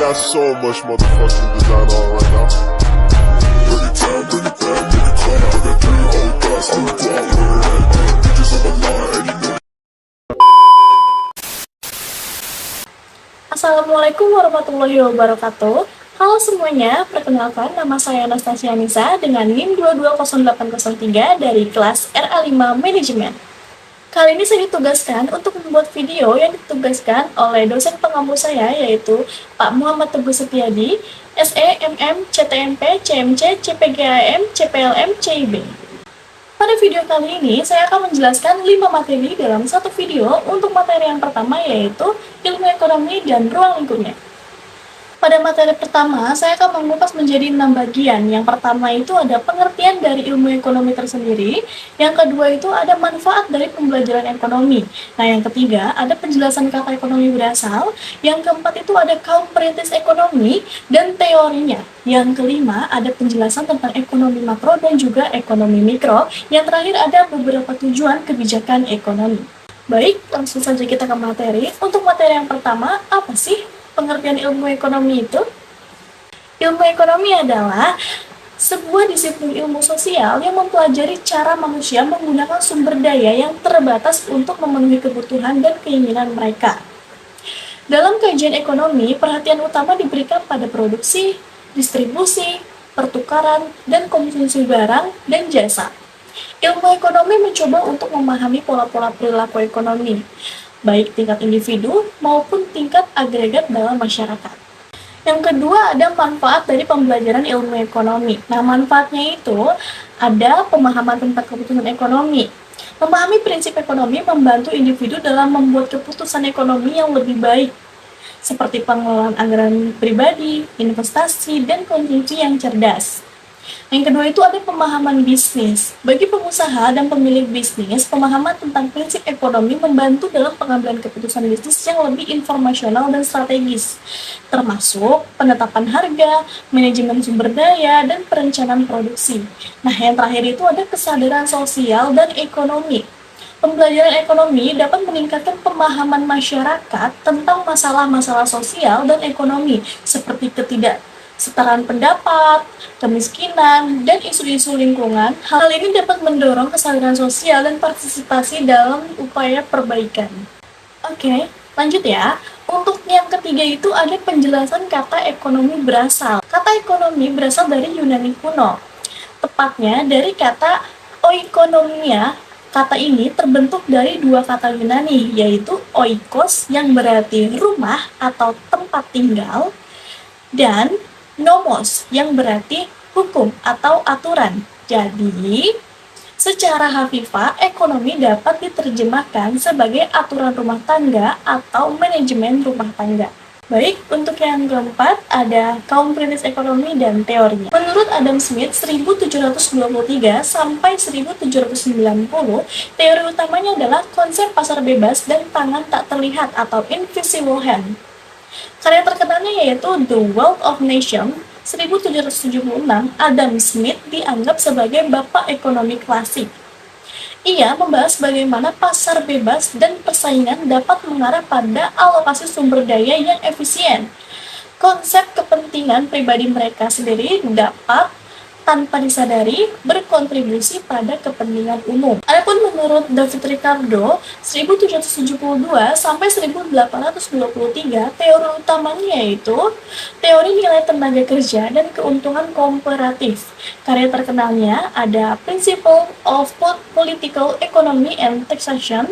got so much motherfucking design on right now. Bring it down, bring it back, make it clap. I got 3 old thoughts, I'm a block with it. Bitches on my line, and you know. Assalamualaikum warahmatullahi wabarakatuh. Halo semuanya, perkenalkan nama saya Anastasia Nisa dengan NIM 220803 dari kelas RA5 Manajemen. Kali ini saya ditugaskan untuk membuat video yang ditugaskan oleh dosen pengampus saya yaitu Pak Muhammad Teguh Setiadi, SE, MM, CTMP, CMC, CPGAM, CPLM, CIB. Pada video kali ini, saya akan menjelaskan 5 materi dalam satu video. Untuk materi yang pertama yaitu ilmu ekonomi dan ruang lingkupnya. Pada materi pertama, saya akan mengupas menjadi 6 bagian. Yang pertama itu ada pengertian dari ilmu ekonomi tersendiri. Yang kedua itu ada manfaat dari pembelajaran ekonomi. Nah, yang ketiga ada penjelasan kata ekonomi berasal. Yang keempat itu ada kaum perintis ekonomi dan teorinya. Yang kelima ada penjelasan tentang ekonomi makro dan juga ekonomi mikro. Yang terakhir ada beberapa tujuan kebijakan ekonomi. Baik, langsung saja kita ke materi. Untuk materi yang pertama, apa sih pengertian ilmu ekonomi itu? Ilmu ekonomi adalah sebuah disiplin ilmu sosial yang mempelajari cara manusia menggunakan sumber daya yang terbatas untuk memenuhi kebutuhan dan keinginan mereka. Dalam kajian ekonomi, perhatian utama diberikan pada produksi, distribusi, pertukaran, dan konsumsi barang dan jasa. Ilmu ekonomi mencoba untuk memahami pola-pola perilaku ekonomi, baik tingkat individu maupun tingkat agregat dalam masyarakat. Yang kedua ada manfaat dari pembelajaran ilmu ekonomi. Nah, manfaatnya itu ada pemahaman tentang kebutuhan ekonomi. Memahami prinsip ekonomi membantu individu dalam membuat keputusan ekonomi yang lebih baik, seperti pengelolaan anggaran pribadi, investasi, dan konsumsi yang cerdas. Yang kedua itu ada pemahaman bisnis. Bagi pengusaha dan pemilik bisnis, pemahaman tentang prinsip ekonomi membantu dalam pengambilan keputusan bisnis yang lebih informasional dan strategis, termasuk penetapan harga, manajemen sumber daya, dan perencanaan produksi. Nah, yang terakhir itu ada kesadaran sosial dan ekonomi. Pembelajaran ekonomi dapat meningkatkan pemahaman masyarakat tentang masalah-masalah sosial dan ekonomi, seperti ketidaksetaraan pendapat, kemiskinan, dan isu-isu lingkungan. Hal ini dapat mendorong kesadaran sosial dan partisipasi dalam upaya perbaikan. Oke, lanjut ya. Untuk yang ketiga itu ada penjelasan kata ekonomi berasal. Kata ekonomi berasal dari Yunani kuno, tepatnya dari kata oikonomia. Kata ini terbentuk dari 2 kata Yunani, yaitu oikos yang berarti rumah atau tempat tinggal, dan nomos yang berarti hukum atau aturan. Jadi, secara hafifah, ekonomi dapat diterjemahkan sebagai aturan rumah tangga atau manajemen rumah tangga. Baik, untuk yang keempat ada kaum perintis ekonomi dan teorinya. Menurut Adam Smith 1723 sampai 1790, teori utamanya adalah konsep pasar bebas dan tangan tak terlihat atau invisible hand. Karya terkenalnya yaitu The Wealth of Nations 1776. Adam Smith dianggap sebagai bapak ekonomi klasik. Ia membahas bagaimana pasar bebas dan persaingan dapat mengarah pada alokasi sumber daya yang efisien. Konsep kepentingan pribadi mereka sendiri dapat tanpa disadari berkontribusi pada kepentingan umum. Adapun menurut David Ricardo 1772 sampai 1823, teori utamanya yaitu teori nilai tenaga kerja dan keuntungan komparatif. Karya terkenalnya ada Principle of Political Economy and Taxation.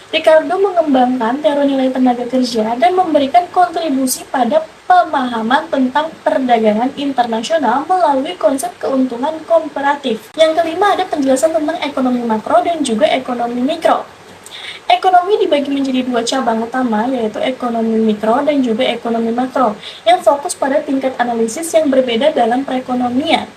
Ricardo mengembangkan teori nilai tenaga kerja dan memberikan kontribusi pada pemahaman tentang perdagangan internasional melalui konsep keuntungan komparatif. Yang kelima ada penjelasan tentang ekonomi makro dan juga ekonomi mikro. Ekonomi dibagi menjadi 2 cabang utama, yaitu ekonomi mikro dan juga ekonomi makro, yang fokus pada tingkat analisis yang berbeda dalam perekonomian.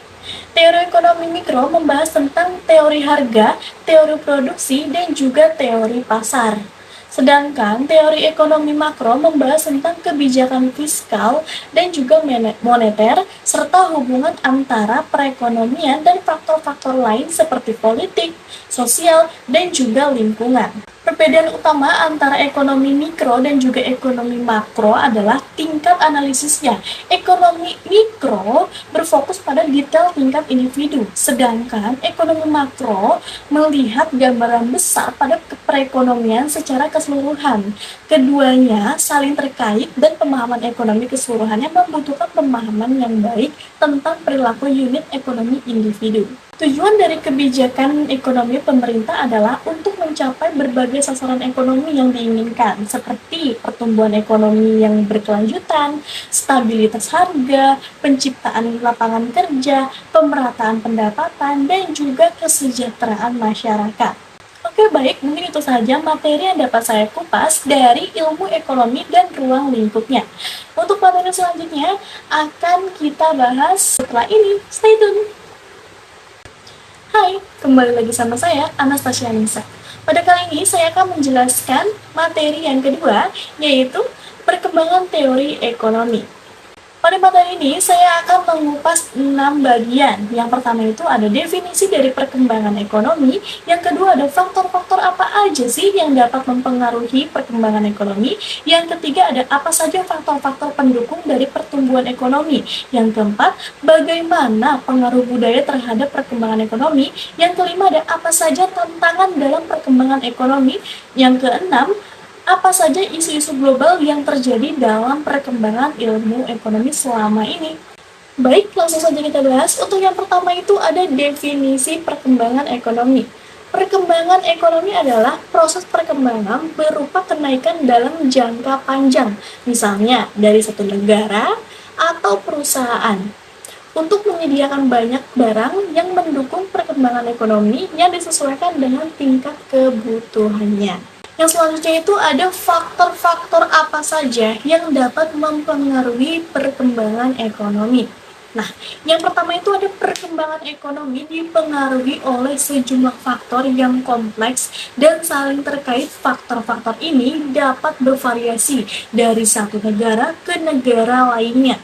Teori ekonomi mikro membahas tentang teori harga, teori produksi, dan juga teori pasar. Sedangkan teori ekonomi makro membahas tentang kebijakan fiskal dan juga moneter, serta hubungan antara perekonomian dan faktor-faktor lain seperti politik, sosial, dan juga lingkungan. Perbedaan utama antara ekonomi mikro dan juga ekonomi makro adalah tingkat analisisnya. Ekonomi mikro berfokus pada detail tingkat individu, sedangkan ekonomi makro melihat gambaran besar pada perekonomian secara keseluruhan. Keduanya saling terkait dan pemahaman ekonomi keseluruhannya membutuhkan pemahaman yang baik tentang perilaku unit ekonomi individu. Tujuan dari kebijakan ekonomi pemerintah adalah untuk mencapai berbagai sasaran ekonomi yang diinginkan, seperti pertumbuhan ekonomi yang berkelanjutan, stabilitas harga, penciptaan lapangan kerja, pemerataan pendapatan, dan juga kesejahteraan masyarakat. Oke, baik, mungkin itu saja materi yang dapat saya kupas dari ilmu ekonomi dan ruang lingkupnya. Untuk materi selanjutnya akan kita bahas setelah ini. Stay tune! Hai, kembali lagi sama saya, Anastasia Nisa. Pada kali ini saya akan menjelaskan materi yang kedua, yaitu perkembangan teori ekonomi. Pada materi ini, saya akan mengupas 6 bagian. Yang pertama itu ada definisi dari perkembangan ekonomi. Yang kedua ada faktor-faktor apa aja sih yang dapat mempengaruhi perkembangan ekonomi. Yang ketiga ada apa saja faktor-faktor pendukung dari pertumbuhan ekonomi. Yang keempat, bagaimana pengaruh budaya terhadap perkembangan ekonomi. Yang kelima ada apa saja tantangan dalam perkembangan ekonomi. Yang keenam, apa saja isu-isu global yang terjadi dalam perkembangan ilmu ekonomi selama ini. Baik, langsung saja kita bahas. Untuk yang pertama itu ada definisi perkembangan ekonomi. Perkembangan ekonomi adalah proses perkembangan berupa kenaikan dalam jangka panjang, misalnya dari satu negara atau perusahaan, untuk menyediakan banyak barang yang mendukung perkembangan ekonomi yang disesuaikan dengan tingkat kebutuhannya. Yang selanjutnya itu ada faktor-faktor apa saja yang dapat mempengaruhi perkembangan ekonomi. Nah, yang pertama itu ada perkembangan ekonomi dipengaruhi oleh sejumlah faktor yang kompleks dan saling terkait. Faktor-faktor ini dapat bervariasi dari satu negara ke negara lainnya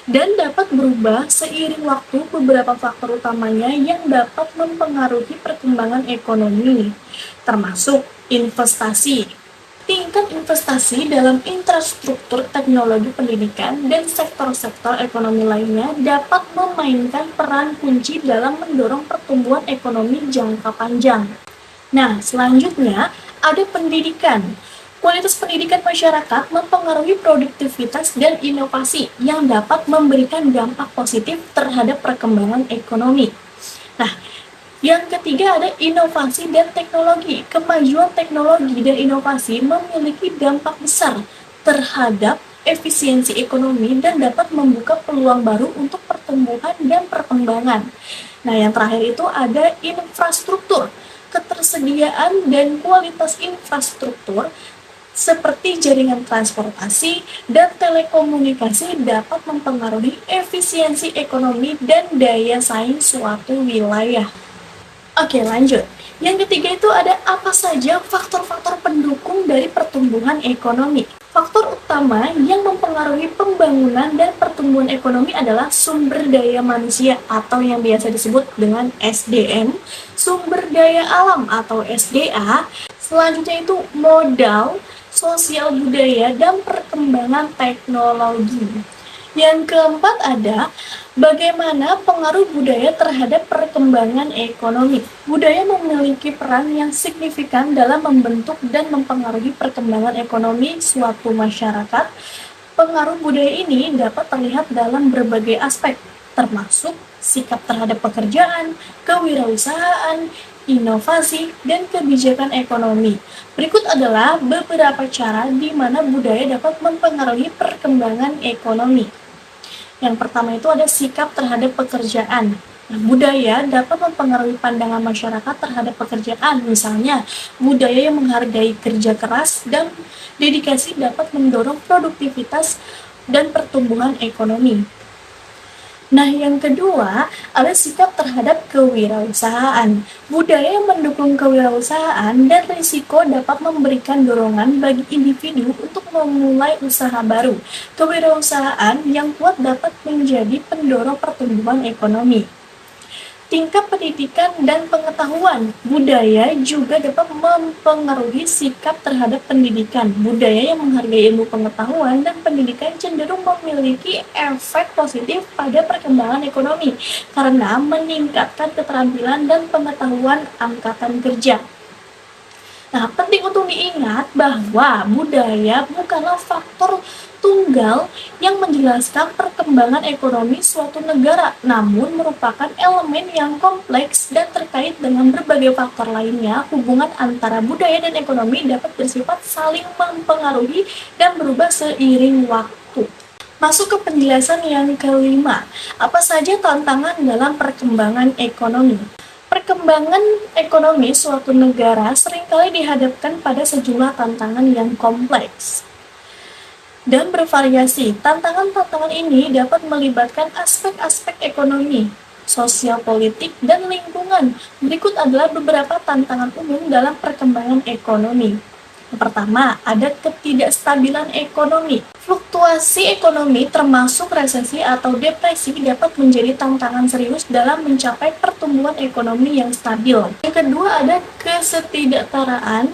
dan dapat berubah seiring waktu. Beberapa faktor utamanya yang dapat mempengaruhi perkembangan ekonomi termasuk investasi. Tingkat investasi dalam infrastruktur teknologi pendidikan dan sektor-sektor ekonomi lainnya dapat memainkan peran kunci dalam mendorong pertumbuhan ekonomi jangka panjang. Nah, selanjutnya ada pendidikan. Kualitas pendidikan masyarakat mempengaruhi produktivitas dan inovasi yang dapat memberikan dampak positif terhadap perkembangan ekonomi. Nah, yang ketiga ada inovasi dan teknologi. Kemajuan teknologi dan inovasi memiliki dampak besar terhadap efisiensi ekonomi dan dapat membuka peluang baru untuk pertumbuhan dan perkembangan. Nah, yang terakhir itu ada infrastruktur. Ketersediaan dan kualitas infrastruktur seperti jaringan transportasi dan telekomunikasi dapat mempengaruhi efisiensi ekonomi dan daya saing suatu wilayah. Oke, lanjut. Yang ketiga itu ada apa saja faktor-faktor pendukung dari pertumbuhan ekonomi. Faktor utama yang mempengaruhi pembangunan dan pertumbuhan ekonomi adalah sumber daya manusia atau yang biasa disebut dengan SDM, sumber daya alam atau SDA, selanjutnya itu modal, sosial budaya, dan perkembangan teknologi. Yang keempat ada bagaimana pengaruh budaya terhadap perkembangan ekonomi. Budaya memiliki peran yang signifikan dalam membentuk dan mempengaruhi perkembangan ekonomi suatu masyarakat. Pengaruh budaya ini dapat terlihat dalam berbagai aspek, termasuk sikap terhadap pekerjaan, kewirausahaan, inovasi, dan kebijakan ekonomi. Berikut adalah beberapa cara di mana budaya dapat mempengaruhi perkembangan ekonomi. Yang pertama itu ada sikap terhadap pekerjaan. Nah, budaya dapat mempengaruhi pandangan masyarakat terhadap pekerjaan. Misalnya, budaya yang menghargai kerja keras dan dedikasi dapat mendorong produktivitas dan pertumbuhan ekonomi. Nah, yang kedua, ada sikap terhadap kewirausahaan. Budaya yang mendukung kewirausahaan dan risiko dapat memberikan dorongan bagi individu untuk memulai usaha baru. Kewirausahaan yang kuat dapat menjadi pendorong pertumbuhan ekonomi. tingkat pendidikan dan pengetahuan. Budaya juga dapat mempengaruhi sikap terhadap pendidikan. Budaya yang menghargai ilmu pengetahuan dan pendidikan cenderung memiliki efek positif pada perkembangan ekonomi karena meningkatkan keterampilan dan pengetahuan angkatan kerja. Nah, penting untuk diingat bahwa budaya bukanlah faktor tunggal yang menjelaskan perkembangan ekonomi suatu negara, namun merupakan elemen yang kompleks dan terkait dengan berbagai faktor lainnya. Hubungan antara budaya dan ekonomi dapat bersifat saling mempengaruhi dan berubah seiring waktu. Masuk ke penjelasan yang kelima, apa saja tantangan dalam perkembangan ekonomi? Perkembangan ekonomi suatu negara seringkali dihadapkan pada sejumlah tantangan yang kompleks dan bervariasi. Tantangan-tantangan ini dapat melibatkan aspek-aspek ekonomi, sosial politik, dan lingkungan. Berikut adalah beberapa tantangan umum dalam perkembangan ekonomi. Yang pertama, ada ketidakstabilan ekonomi. Fluktuasi ekonomi termasuk resesi atau depresi dapat menjadi tantangan serius dalam mencapai pertumbuhan ekonomi yang stabil. Yang kedua, ada kesetidakstaraan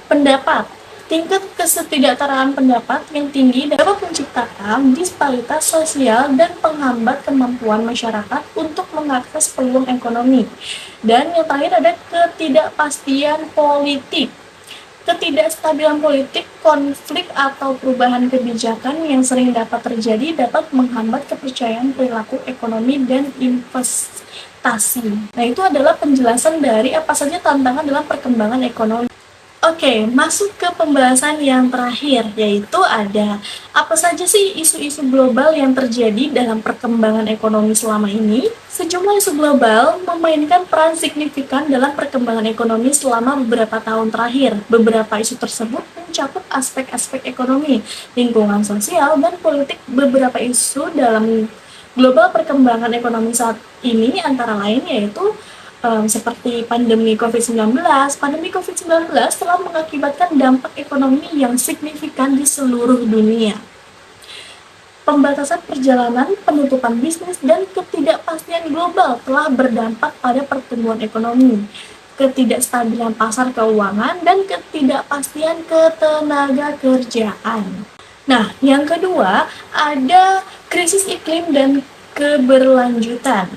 pendapat. Tingkat kesetidakstaraan pendapat yang tinggi dapat menciptakan disparitas sosial dan menghambat kemampuan masyarakat untuk mengakses peluang ekonomi. Dan yang terakhir ada ketidakpastian politik. Ketidakstabilan politik, konflik, atau perubahan kebijakan yang sering dapat terjadi dapat menghambat kepercayaan perilaku ekonomi dan investasi. Nah, itu adalah penjelasan dari apa saja tantangan dalam perkembangan ekonomi. Oke, masuk ke pembahasan yang terakhir, yaitu ada apa saja sih isu-isu global yang terjadi dalam perkembangan ekonomi selama ini. Sejumlah isu global memainkan peran signifikan dalam perkembangan ekonomi selama beberapa tahun terakhir. Beberapa isu tersebut mencakup aspek-aspek ekonomi, lingkungan sosial, dan politik. Beberapa isu dalam global perkembangan ekonomi saat ini antara lain yaitu seperti pandemi COVID-19. Pandemi COVID-19 telah mengakibatkan dampak ekonomi yang signifikan di seluruh dunia. Pembatasan perjalanan, penutupan bisnis, dan ketidakpastian global telah berdampak pada pertumbuhan ekonomi, ketidakstabilan pasar keuangan, dan ketidakpastian ketenaga kerjaan. Nah, yang kedua, ada krisis iklim dan keberlanjutan.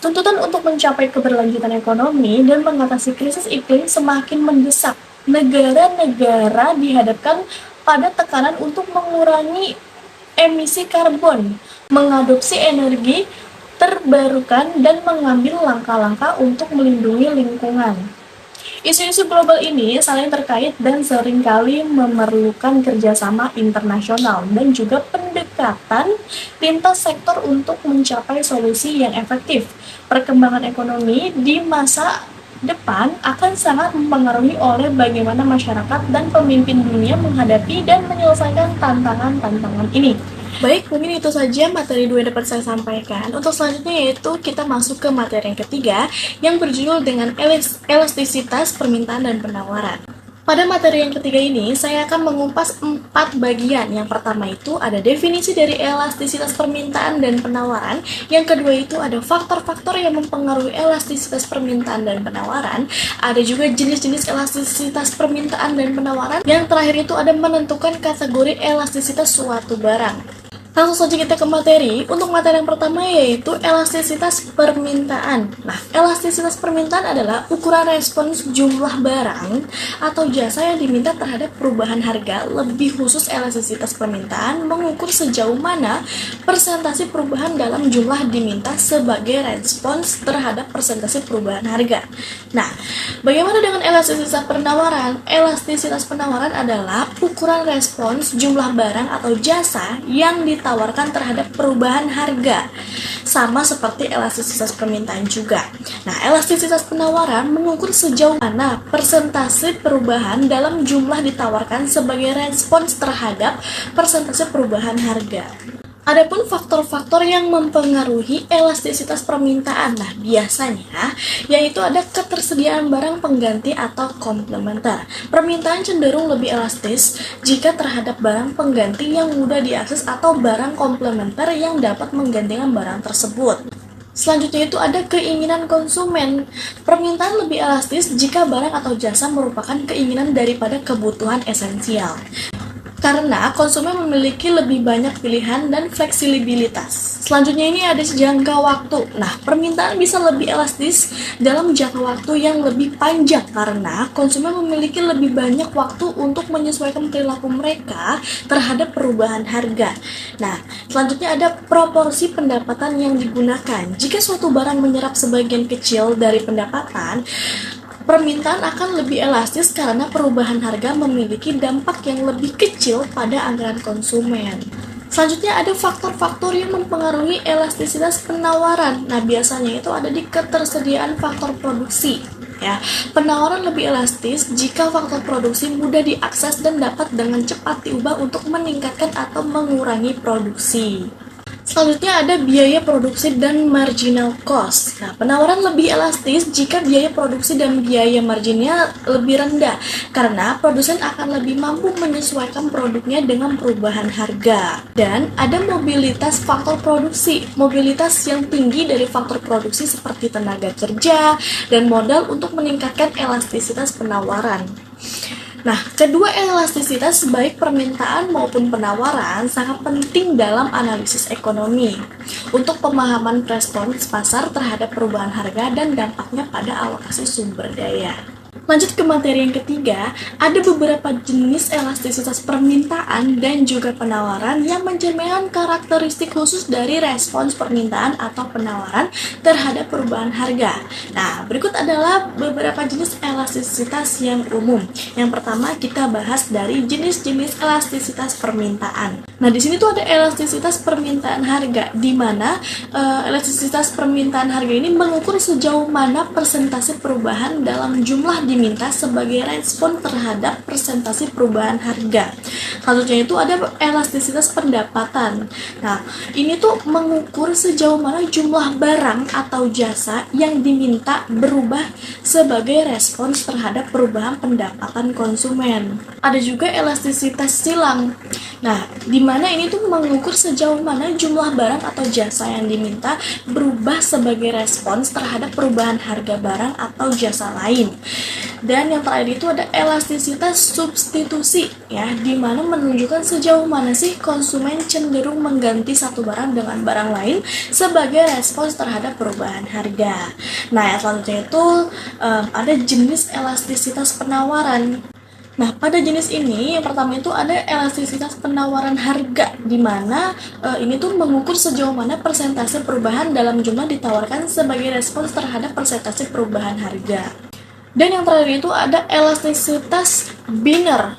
Tuntutan untuk mencapai keberlanjutan ekonomi dan mengatasi krisis iklim semakin mendesak. Negara-negara dihadapkan pada tekanan untuk mengurangi emisi karbon, mengadopsi energi terbarukan, dan mengambil langkah-langkah untuk melindungi lingkungan. Isu-isu global ini saling terkait dan seringkali memerlukan kerjasama internasional dan juga pendekatan lintas sektor untuk mencapai solusi yang efektif. Perkembangan ekonomi di masa depan akan sangat mempengaruhi oleh bagaimana masyarakat dan pemimpin dunia menghadapi dan menyelesaikan tantangan-tantangan ini. Baik, mungkin itu saja materi 2 yang dapat saya sampaikan. Untuk selanjutnya yaitu kita masuk ke materi yang ketiga yang berjudul dengan elastisitas permintaan dan penawaran. Pada materi yang ketiga ini, saya akan mengupas 4 bagian. Yang pertama itu ada definisi dari elastisitas permintaan dan penawaran. Yang kedua itu ada faktor-faktor yang mempengaruhi elastisitas permintaan dan penawaran. Ada juga jenis-jenis elastisitas permintaan dan penawaran. Yang terakhir itu ada menentukan kategori elastisitas suatu barang. Langsung saja kita ke materi. Untuk materi yang pertama yaitu elastisitas permintaan. Nah, elastisitas permintaan adalah ukuran respons jumlah barang atau jasa yang diminta terhadap perubahan harga. Lebih khusus, elastisitas permintaan mengukur sejauh mana persentase perubahan dalam jumlah diminta sebagai respons terhadap persentase perubahan harga. Nah, bagaimana dengan elastisitas penawaran? Elastisitas penawaran adalah ukuran respons jumlah barang atau jasa yang ditawarkan terhadap perubahan harga, sama seperti elastisitas permintaan juga. Nah, elastisitas penawaran mengukur sejauh mana persentase perubahan dalam jumlah ditawarkan sebagai respons terhadap persentase perubahan harga. Adapun faktor-faktor yang mempengaruhi elastisitas permintaan, nah biasanya yaitu ada ketersediaan barang pengganti atau komplementer. Permintaan cenderung lebih elastis jika terhadap barang pengganti yang mudah diakses atau barang komplementer yang dapat menggantikan barang tersebut. Selanjutnya itu ada keinginan konsumen. Permintaan lebih elastis jika barang atau jasa merupakan keinginan daripada kebutuhan esensial. Karena konsumen memiliki lebih banyak pilihan dan fleksibilitas. Selanjutnya ini ada jangka waktu. Nah, permintaan bisa lebih elastis dalam jangka waktu yang lebih panjang karena konsumen memiliki lebih banyak waktu untuk menyesuaikan perilaku mereka terhadap perubahan harga. Nah, selanjutnya ada proporsi pendapatan yang digunakan. Jika suatu barang menyerap sebagian kecil dari pendapatan, permintaan akan lebih elastis karena perubahan harga memiliki dampak yang lebih kecil pada anggaran konsumen. Selanjutnya ada faktor-faktor yang mempengaruhi elastisitas penawaran. Nah, biasanya itu ada di ketersediaan faktor produksi. Ya, penawaran lebih elastis jika faktor produksi mudah diakses dan dapat dengan cepat diubah untuk meningkatkan atau mengurangi produksi. Selanjutnya ada biaya produksi dan marginal cost. Nah, penawaran lebih elastis jika biaya produksi dan biaya marginnya lebih rendah, karena produsen akan lebih mampu menyesuaikan produknya dengan perubahan harga. Dan ada mobilitas faktor produksi. Mobilitas yang tinggi dari faktor produksi seperti tenaga kerja dan modal untuk meningkatkan elastisitas penawaran. Nah, kedua elastisitas baik permintaan maupun penawaran sangat penting dalam analisis ekonomi untuk pemahaman respons pasar terhadap perubahan harga dan dampaknya pada alokasi sumber daya. Lanjut ke materi yang ketiga, ada beberapa jenis elastisitas permintaan dan juga penawaran yang mencerminkan karakteristik khusus dari respons permintaan atau penawaran terhadap perubahan harga. Nah, berikut adalah beberapa jenis elastisitas yang umum. Yang pertama, kita bahas dari jenis-jenis elastisitas permintaan. Nah, di sini tuh ada elastisitas permintaan harga, di mana elastisitas permintaan harga ini mengukur sejauh mana persentase perubahan dalam jumlah diminta sebagai respon terhadap persentase perubahan harga. Selanjutnya itu ada elastisitas pendapatan. Nah, ini tuh mengukur sejauh mana jumlah barang atau jasa yang diminta berubah sebagai respons terhadap perubahan pendapatan konsumen. Ada juga elastisitas silang. Nah, di mana ini tuh mengukur sejauh mana jumlah barang atau jasa yang diminta berubah sebagai respons terhadap perubahan harga barang atau jasa lain. Dan yang terakhir itu ada elastisitas substitusi, ya, di mana menunjukkan sejauh mana sih konsumen cenderung mengganti satu barang dengan barang lain sebagai respons terhadap perubahan harga. Nah, yang selanjutnya itu ada jenis elastisitas penawaran. Nah, pada jenis ini, yang pertama itu ada elastisitas penawaran harga, di mana ini tuh mengukur sejauh mana persentase perubahan dalam jumlah ditawarkan sebagai respons terhadap persentase perubahan harga. Dan yang terakhir itu ada elastisitas Binner.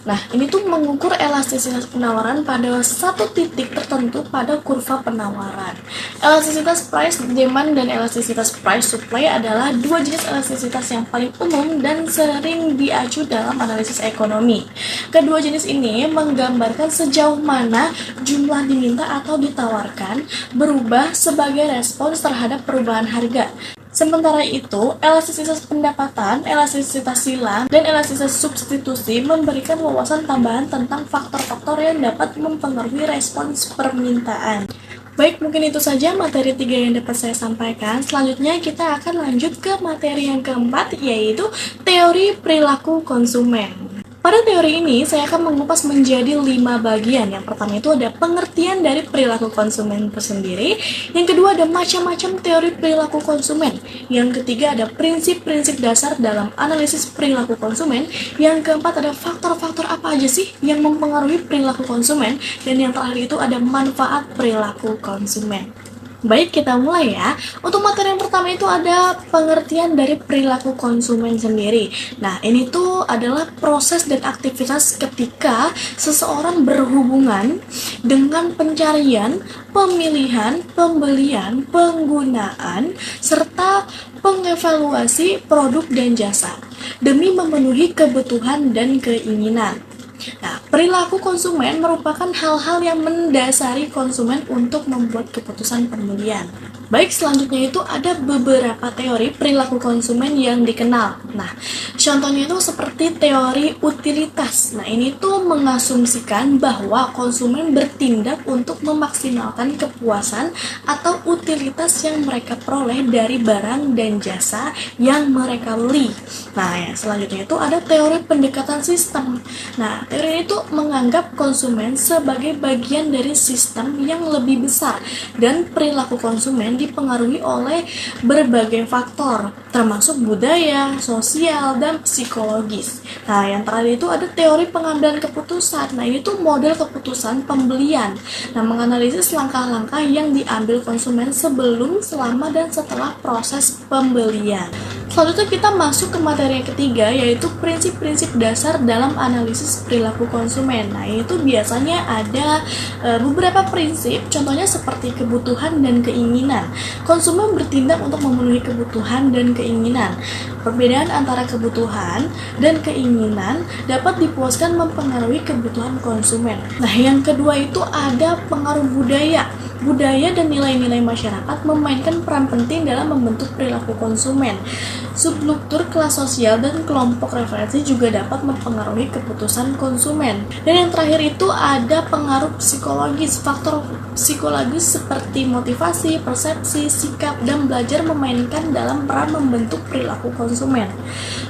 Nah, ini tuh mengukur elastisitas penawaran pada satu titik tertentu pada kurva penawaran. Elastisitas price demand dan elastisitas price supply adalah dua jenis elastisitas yang paling umum dan sering diacu dalam analisis ekonomi. Kedua jenis ini menggambarkan sejauh mana jumlah diminta atau ditawarkan berubah sebagai respons terhadap perubahan harga. Sementara itu, elastisitas pendapatan, elastisitas silang, dan elastisitas substitusi memberikan wawasan tambahan tentang faktor-faktor yang dapat mempengaruhi respons permintaan. Baik, mungkin itu saja materi 3 yang dapat saya sampaikan. Selanjutnya kita akan lanjut ke materi yang keempat, yaitu teori perilaku konsumen. Pada teori ini, saya akan mengupas menjadi 5 bagian. Yang pertama itu ada pengertian dari perilaku konsumen itu sendiri. Yang kedua ada macam-macam teori perilaku konsumen. Yang ketiga ada prinsip-prinsip dasar dalam analisis perilaku konsumen. Yang keempat ada faktor-faktor apa aja sih yang mempengaruhi perilaku konsumen. Dan yang terakhir itu ada manfaat perilaku konsumen. Baik, kita mulai ya. Untuk materi yang pertama itu ada pengertian dari perilaku konsumen sendiri. Nah, ini tuh adalah proses dan aktivitas ketika seseorang berhubungan dengan pencarian, pemilihan, pembelian, penggunaan, serta pengevaluasi produk dan jasa demi memenuhi kebutuhan dan keinginan. Nah, perilaku konsumen merupakan hal-hal yang mendasari konsumen untuk membuat keputusan pembelian. Baik, selanjutnya itu ada beberapa teori perilaku konsumen yang dikenal. Nah, contohnya itu seperti teori utilitas. Nah, ini tuh mengasumsikan bahwa konsumen bertindak untuk memaksimalkan kepuasan atau utilitas yang mereka peroleh dari barang dan jasa yang mereka beli. Nah, yang selanjutnya itu ada teori pendekatan sistem. Nah, teori itu menganggap konsumen sebagai bagian dari sistem yang lebih besar dan perilaku konsumen dipengaruhi oleh berbagai faktor, termasuk budaya, sosial, dan psikologis. Nah, yang terakhir itu ada teori pengambilan keputusan. Nah, ini tuh model keputusan pembelian. Nah, menganalisis langkah-langkah yang diambil konsumen sebelum, selama, dan setelah proses pembelian. Selanjutnya kita masuk ke materi yang ketiga, yaitu prinsip-prinsip dasar dalam analisis perilaku konsumen. Nah, itu biasanya ada beberapa prinsip, contohnya seperti kebutuhan dan keinginan. Konsumen bertindak untuk memenuhi kebutuhan dan keinginan. Perbedaan antara kebutuhan dan keinginan dapat dipuaskan mempengaruhi kebutuhan konsumen. Nah, yang kedua itu ada pengaruh budaya. Budaya dan nilai-nilai masyarakat memainkan peran penting dalam membentuk perilaku konsumen. Substruktur kelas sosial dan kelompok referensi juga dapat mempengaruhi keputusan konsumen. Dan yang terakhir itu ada pengaruh psikologis. Faktor psikologis seperti motivasi, persepsi, sikap, dan belajar memainkan dalam peran membentuk perilaku konsumen.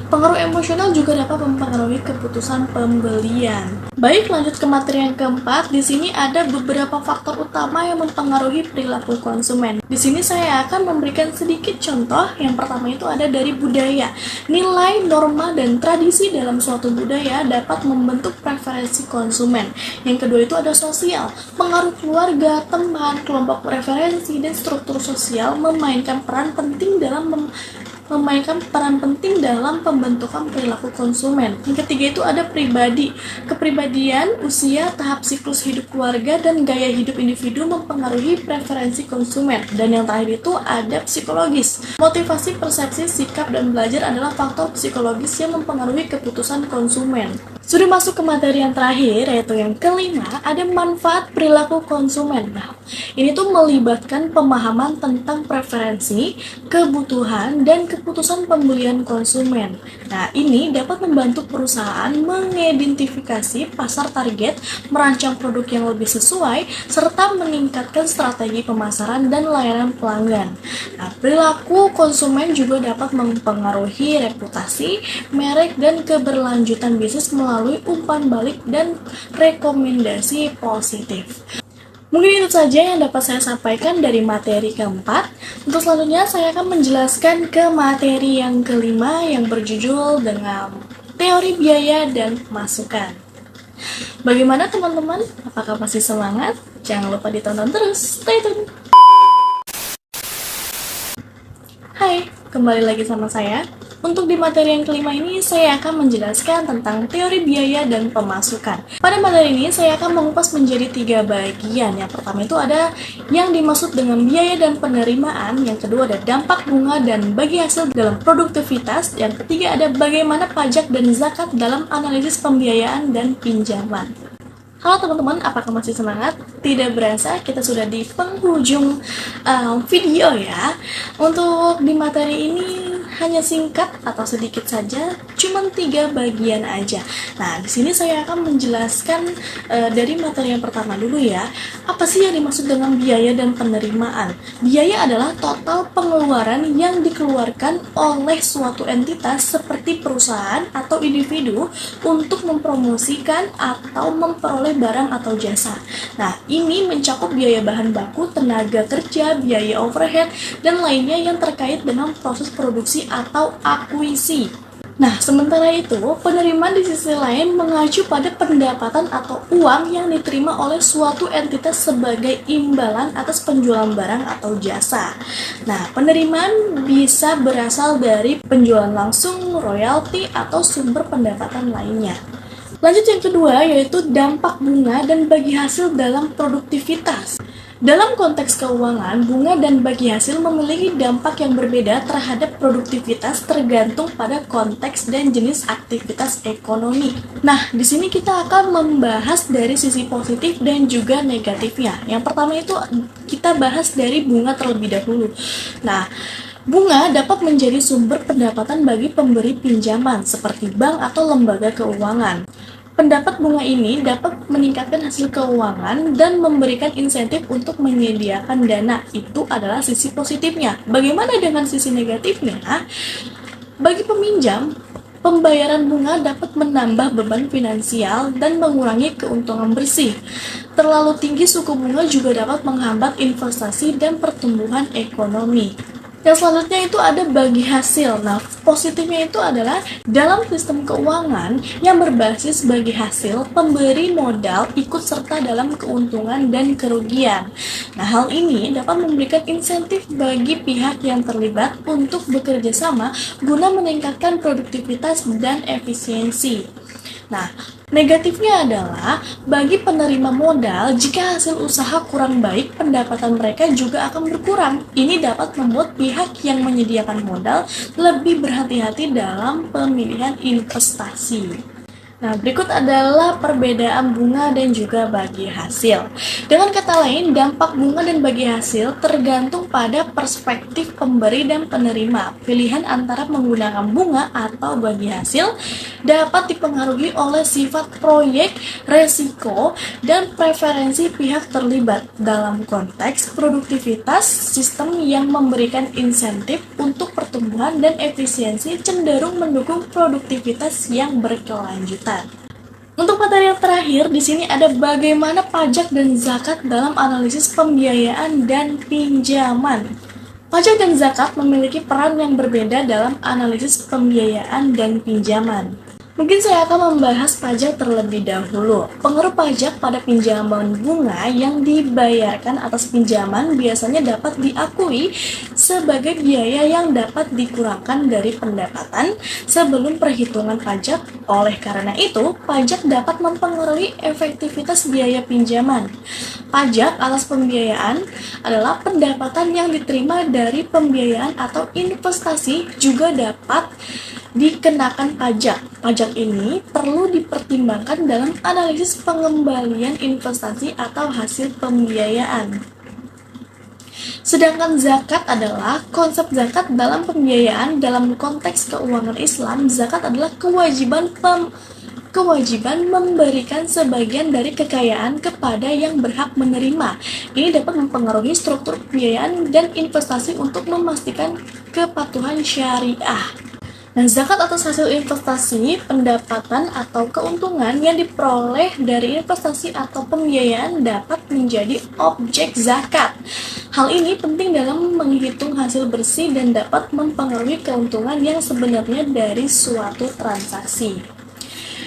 Pengaruh emosional juga dapat mempengaruhi keputusan pembelian. Baik, lanjut ke materi yang keempat. Di sini ada beberapa faktor utama yang mempengaruhi perilaku konsumen. Di sini saya akan memberikan sedikit contoh. Yang pertama itu ada dari budaya. Nilai, norma, dan tradisi dalam suatu budaya dapat membentuk preferensi konsumen. Yang kedua itu ada sosial. Pengaruh keluarga, teman, kelompok preferensi, dan struktur sosial memainkan peran penting dalam pembentukan perilaku konsumen. Yang ketiga itu ada pribadi. Kepribadian, usia, tahap siklus hidup keluarga, dan gaya hidup individu mempengaruhi preferensi konsumen. Dan yang terakhir itu ada psikologis. Motivasi, persepsi, sikap, dan belajar adalah faktor psikologis yang mempengaruhi keputusan konsumen. Sudah masuk ke materi yang terakhir, yaitu yang kelima, ada manfaat perilaku konsumen. Nah, ini tuh melibatkan pemahaman tentang preferensi, kebutuhan, dan keputusan pembelian konsumen. Nah, ini dapat membantu perusahaan mengidentifikasi pasar target, merancang produk yang lebih sesuai, serta meningkatkan strategi pemasaran dan layanan pelanggan. Nah, perilaku konsumen juga dapat mempengaruhi reputasi, merek, dan keberlanjutan bisnis melalui umpan balik dan rekomendasi positif. Mungkin itu saja yang dapat saya sampaikan dari materi keempat. Untuk selanjutnya saya akan menjelaskan ke materi yang kelima yang berjudul dengan teori biaya dan masukan. Bagaimana teman-teman? Apakah masih semangat? Jangan lupa ditonton terus. Stay tune. Hai, kembali lagi sama saya. Untuk di materi yang kelima ini, saya akan menjelaskan tentang teori biaya dan pemasukan. Pada materi ini, saya akan mengupas menjadi 3 bagian. Yang pertama itu ada yang dimaksud dengan biaya dan penerimaan. Yang kedua ada dampak bunga dan bagi hasil dalam produktivitas. Yang ketiga ada bagaimana pajak dan zakat dalam analisis pembiayaan dan pinjaman. Halo teman-teman, apakah masih semangat? Tidak berasa kita sudah di penghujung video ya. Untuk di materi ini hanya singkat atau sedikit saja, cuma 3 bagian aja. Nah, di sini saya akan menjelaskan dari materi yang pertama dulu ya. Apa sih yang dimaksud dengan biaya dan penerimaan? Biaya adalah total pengeluaran yang dikeluarkan oleh suatu entitas seperti perusahaan atau individu untuk mempromosikan atau memperoleh barang atau jasa. Nah, ini mencakup biaya bahan baku, tenaga kerja, biaya overhead, dan lainnya yang terkait dengan proses produksi atau akuisisi. Nah, sementara itu, penerimaan di sisi lain mengacu pada pendapatan atau uang yang diterima oleh suatu entitas sebagai imbalan atas penjualan barang atau jasa. Nah, penerimaan bisa berasal dari penjualan langsung, royalti, atau sumber pendapatan lainnya. Lanjut yang kedua, yaitu dampak bunga dan bagi hasil dalam produktivitas. Dalam konteks keuangan, bunga dan bagi hasil memiliki dampak yang berbeda terhadap produktivitas tergantung pada konteks dan jenis aktivitas ekonomi. Nah, di sini kita akan membahas dari sisi positif dan juga negatifnya. Yang pertama itu kita bahas dari bunga terlebih dahulu. Nah, bunga dapat menjadi sumber pendapatan bagi pemberi pinjaman seperti bank atau lembaga keuangan. Pendapat bunga ini dapat meningkatkan hasil keuangan dan memberikan insentif untuk menyediakan dana. Itu adalah sisi positifnya. Bagaimana dengan sisi negatifnya? Bagi peminjam, pembayaran bunga dapat menambah beban finansial dan mengurangi keuntungan bersih. Terlalu tinggi suku bunga juga dapat menghambat investasi dan pertumbuhan ekonomi. Yang selanjutnya itu ada bagi hasil. Nah, positifnya itu adalah dalam sistem keuangan yang berbasis bagi hasil, pemberi modal ikut serta dalam keuntungan dan kerugian. Nah, hal ini dapat memberikan insentif bagi pihak yang terlibat untuk bekerja sama guna meningkatkan produktivitas dan efisiensi. Nah, negatifnya adalah bagi penerima modal, jika hasil usaha kurang baik, pendapatan mereka juga akan berkurang. Ini dapat membuat pihak yang menyediakan modal lebih berhati-hati dalam pemilihan investasi. Nah, berikut adalah perbedaan bunga dan juga bagi hasil. Dengan kata lain, dampak bunga dan bagi hasil tergantung pada perspektif pemberi dan penerima. Pilihan antara menggunakan bunga atau bagi hasil dapat dipengaruhi oleh sifat proyek, resiko, dan preferensi pihak terlibat. Dalam konteks produktivitas, sistem yang memberikan insentif untuk pertumbuhan dan efisiensi cenderung mendukung produktivitas yang berkelanjutan. Untuk materi yang terakhir, di sini ada bagaimana pajak dan zakat dalam analisis pembiayaan dan pinjaman. Pajak dan zakat memiliki peran yang berbeda dalam analisis pembiayaan dan pinjaman. Mungkin saya akan membahas pajak terlebih dahulu. Pengaruh pajak pada pinjaman bunga yang dibayarkan atas pinjaman biasanya dapat diakui sebagai biaya yang dapat dikurangkan dari pendapatan sebelum perhitungan pajak. Oleh karena itu, pajak dapat mempengaruhi efektivitas biaya pinjaman. Pajak atas pembiayaan adalah pendapatan yang diterima dari pembiayaan atau investasi juga dapat dikenakan pajak. Pajak ini perlu dipertimbangkan dalam analisis pengembalian investasi atau hasil pembiayaan. Sedangkan zakat adalah konsep zakat dalam pembiayaan. Dalam konteks keuangan Islam, zakat adalah kewajiban memberikan sebagian dari kekayaan kepada yang berhak menerima. Ini dapat mempengaruhi struktur pembiayaan dan investasi untuk memastikan kepatuhan syariah. Nah, zakat atas hasil investasi, pendapatan atau keuntungan yang diperoleh dari investasi atau pembiayaan dapat menjadi objek zakat. Hal ini penting dalam menghitung hasil bersih dan dapat mempengaruhi keuntungan yang sebenarnya dari suatu transaksi.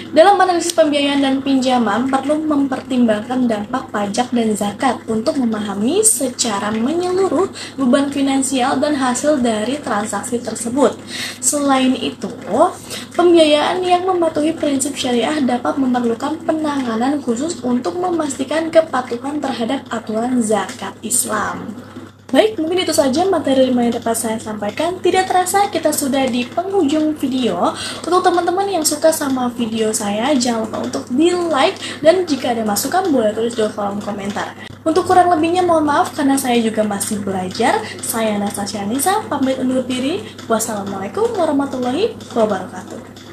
Dalam analisis pembiayaan dan pinjaman, perlu mempertimbangkan dampak pajak dan zakat untuk memahami secara menyeluruh beban finansial dan hasil dari transaksi tersebut. Selain itu, pembiayaan yang mematuhi prinsip syariah dapat memerlukan penanganan khusus untuk memastikan kepatuhan terhadap aturan zakat Islam. Baik, mungkin itu saja materi yang dapat saya sampaikan. Tidak terasa kita sudah di penghujung video. Untuk teman-teman yang suka sama video saya, jangan lupa untuk di-like, dan jika ada masukan boleh tulis di kolom komentar. Untuk kurang lebihnya mohon maaf karena saya juga masih belajar. Saya Anastasia Nisa, pamit undur diri. Wassalamualaikum warahmatullahi wabarakatuh.